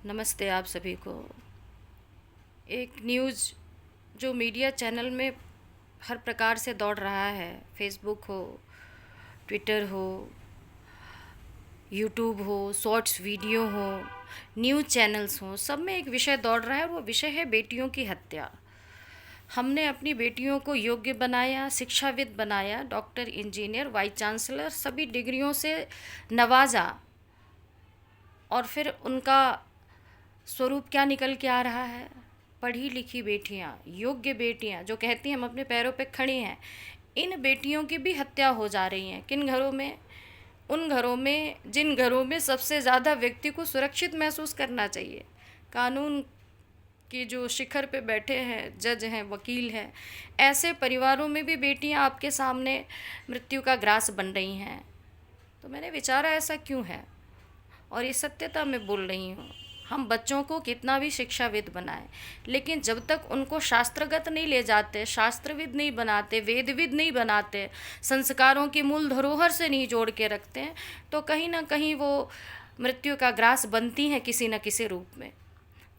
नमस्ते आप सभी को। एक न्यूज़ जो मीडिया चैनल में हर प्रकार से दौड़ रहा है, फेसबुक हो, ट्विटर हो, यूट्यूब हो, शॉर्ट्स वीडियो हो, न्यूज़ चैनल्स हो, सब में एक विषय दौड़ रहा है और वो विषय है बेटियों की हत्या। हमने अपनी बेटियों को योग्य बनाया, शिक्षाविद बनाया, डॉक्टर, इंजीनियर, वाइस चांसलर सभी डिग्रियों से नवाजा और फिर उनका स्वरूप क्या निकल के आ रहा है? पढ़ी लिखी बेटियां, योग्य बेटियां जो कहती हैं हम अपने पैरों पे खड़ी हैं, इन बेटियों की भी हत्या हो जा रही है। किन घरों में? उन घरों में जिन घरों में सबसे ज़्यादा व्यक्ति को सुरक्षित महसूस करना चाहिए। कानून की जो शिखर पे बैठे हैं, जज हैं, वकील हैं, ऐसे परिवारों में भी बेटियां आपके सामने मृत्यु का ग्रास बन रही हैं। तो मैंने विचारा ऐसा क्यों है, और ये सत्यता मैं बोल रही हूँ। हम बच्चों को कितना भी शिक्षाविद बनाएं, लेकिन जब तक उनको शास्त्रगत नहीं ले जाते, शास्त्रविद नहीं बनाते, वेदविद नहीं बनाते, संस्कारों की मूल धरोहर से नहीं जोड़ के रखते हैं, तो कहीं ना कहीं वो मृत्यु का ग्रास बनती हैं किसी न किसी रूप में।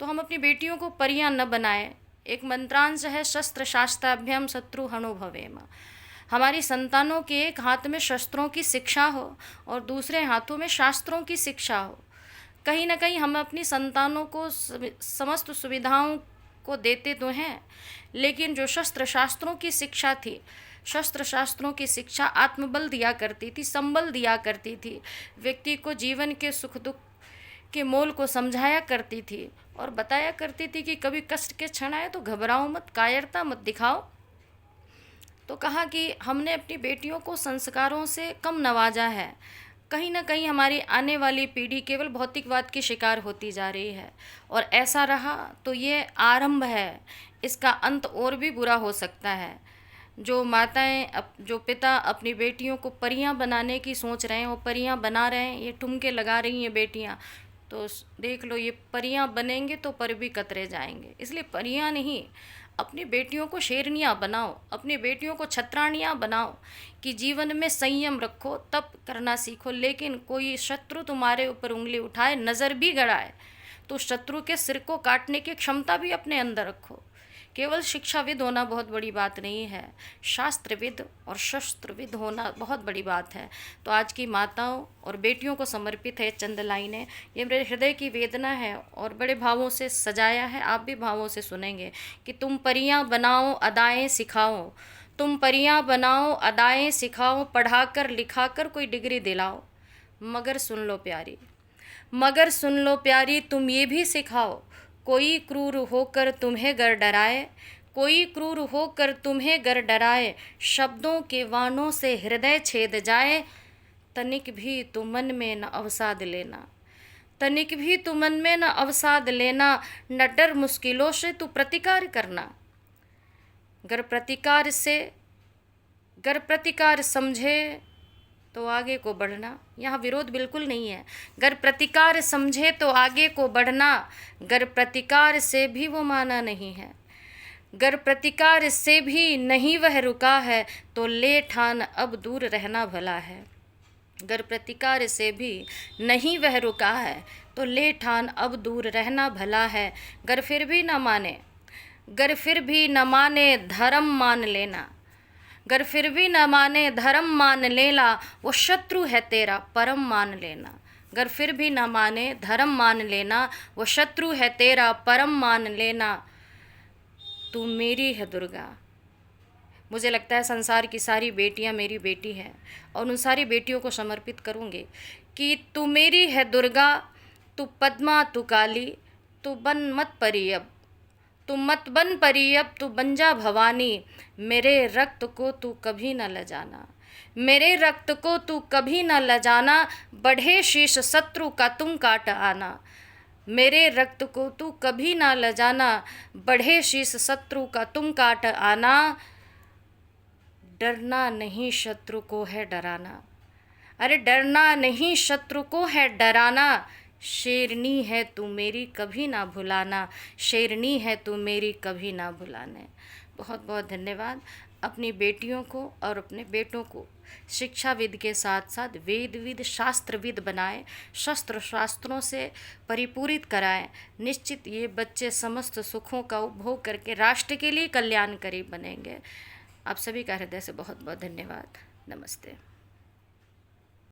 तो हम अपनी बेटियों को परियां न बनाएं। एक मंत्रांश है, शस्त्र शास्त्राभ्याम शत्रु हनो भवेम। हमारी संतानों के एक हाथ में शस्त्रों की शिक्षा हो और दूसरे हाथों में शास्त्रों की शिक्षा हो। कहीं ना कहीं हम अपनी संतानों को समस्त सुविधाओं को देते तो हैं, लेकिन जो शस्त्र शास्त्रों की शिक्षा थी, शस्त्र शास्त्रों की शिक्षा आत्मबल दिया करती थी, संबल दिया करती थी, व्यक्ति को जीवन के सुख दुख के मोल को समझाया करती थी और बताया करती थी कि कभी कष्ट के क्षण आए तो घबराओ मत, कायरता मत दिखाओ। तो कहा कि हमने अपनी बेटियों को संस्कारों से कम नवाजा है। कहीं ना कहीं हमारी आने वाली पीढ़ी केवल भौतिकवाद की शिकार होती जा रही है, और ऐसा रहा तो ये आरंभ है, इसका अंत और भी बुरा हो सकता है। जो माताएं, जो पिता अपनी बेटियों को परियां बनाने की सोच रहे हैं, वो परियां बना रहे हैं, ये ठुमके लगा रही हैं बेटियां, तो देख लो ये परियां बनेंगे तो पर भी कतरे जाएंगे। इसलिए परियां नहीं, अपनी बेटियों को शेरनियाँ बनाओ, अपनी बेटियों को छत्राणियाँ बनाओ कि जीवन में संयम रखो, तप करना सीखो। लेकिन कोई शत्रु तुम्हारे ऊपर उंगली उठाए, नज़र भी गड़ाए, तो शत्रु के सिर को काटने की क्षमता भी अपने अंदर रखो। केवल शिक्षाविद होना बहुत बड़ी बात नहीं है, शास्त्रविद और शस्त्रविद होना बहुत बड़ी बात है। तो आज की माताओं और बेटियों को समर्पित है चंद लाइनें। ये मेरे हृदय की वेदना है और बड़े भावों से सजाया है, आप भी भावों से सुनेंगे कि तुम परियां बनाओ, अदाएं सिखाओ, तुम परियां बनाओ, अदाएं सिखाओ, पढ़ाकर लिखाकर कोई डिग्री दिलाओ। मगर सुन लो प्यारी, मगर सुन लो प्यारी, तुम ये भी सिखाओ, कोई क्रूर होकर तुम्हें गर डराए, कोई क्रूर होकर तुम्हें गर डराए, शब्दों के वाणों से हृदय छेद जाए, तनिक भी तू मन में न अवसाद लेना, तनिक भी तू मन में न अवसाद लेना, न डर मुश्किलों से तू प्रतिकार करना। गर प्रतिकार से, गर प्रतिकार समझे तो आगे को बढ़ना। यहाँ विरोध बिल्कुल नहीं है। गर प्रतिकार समझे तो आगे को बढ़ना, गर प्रतिकार से भी वो माना नहीं है, गर प्रतिकार से भी नहीं वह रुका है, तो ले ठान अब दूर रहना भला है। गर प्रतिकार से भी नहीं वह रुका है, तो ले ठान अब दूर रहना भला है। गर फिर भी न माने, गर फिर भी न माने धर्म मान लेना, गर फिर भी न माने धर्म मान लेना, वो शत्रु है तेरा परम मान लेना। गर फिर भी न माने धर्म मान लेना, वो शत्रु है तेरा परम मान लेना। तू मेरी है दुर्गा। मुझे लगता है संसार की सारी बेटियां मेरी बेटी हैं, और उन सारी बेटियों को समर्पित करूँगी कि तू मेरी है दुर्गा, तू पद्मा, तू काली, तू बन मत परी अब, तू मत बन परी अब, तू बन जा भवानी। मेरे रक्त को तू कभी न लजाना, मेरे रक्त को तू कभी न लजाना, बढ़े शीश शत्रु का तुम काट आना। मेरे रक्त को तू कभी न लजाना, बढ़े शीश शत्रु का तुम काट आना। डरना नहीं शत्रु को है डराना, अरे डरना नहीं शत्रु को है डराना। शेरनी है तू मेरी कभी ना भुलाना, शेरनी है तू मेरी कभी ना भुलाना। बहुत बहुत धन्यवाद। अपनी बेटियों को और अपने बेटों को शिक्षाविद के साथ साथ वेदविद शास्त्रविद बनाएं, शस्त्र शास्त्रों से परिपूरित कराएं। निश्चित ये बच्चे समस्त सुखों का उपभोग करके राष्ट्र के लिए कल्याणकारी बनेंगे। आप सभी का हृदय से बहुत बहुत धन्यवाद। नमस्ते।